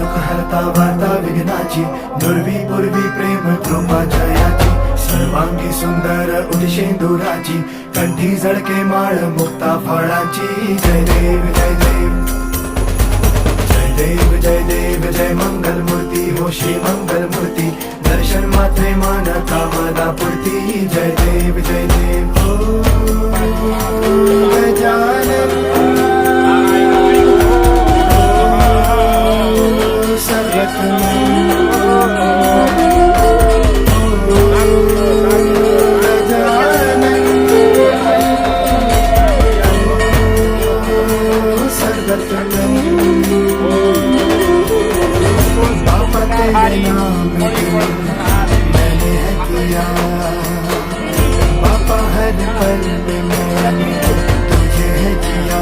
दुःख हरता वार्ता विघ्नाची, दुर्वी पूर्वी प्रेम कृपा जयाची, सर्वांगी सुंदर उदिशेंदुराची, कंठी झळके माळ मुक्ता फळाची. जय देव जय देव जय देव जय देव जय मंगल मूर्ती हो श्री मंगल मूर्ती, दर्शन मात्रे मान कामना पूर्ती. जय देव जय देव गजानन बाबा तेरे नाम मैंने है किया, बाबा हर पल में मैंने तुझे है जिया,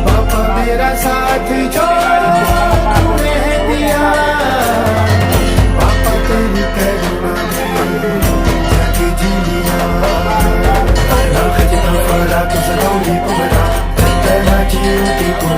बाबा मेरा साथ जो तूने है दिया, बाबा तेरी करुणा में जाके जी लिया. खजना खजना फळा तुझा गौरी उघडा, दत्तनाची युती कोण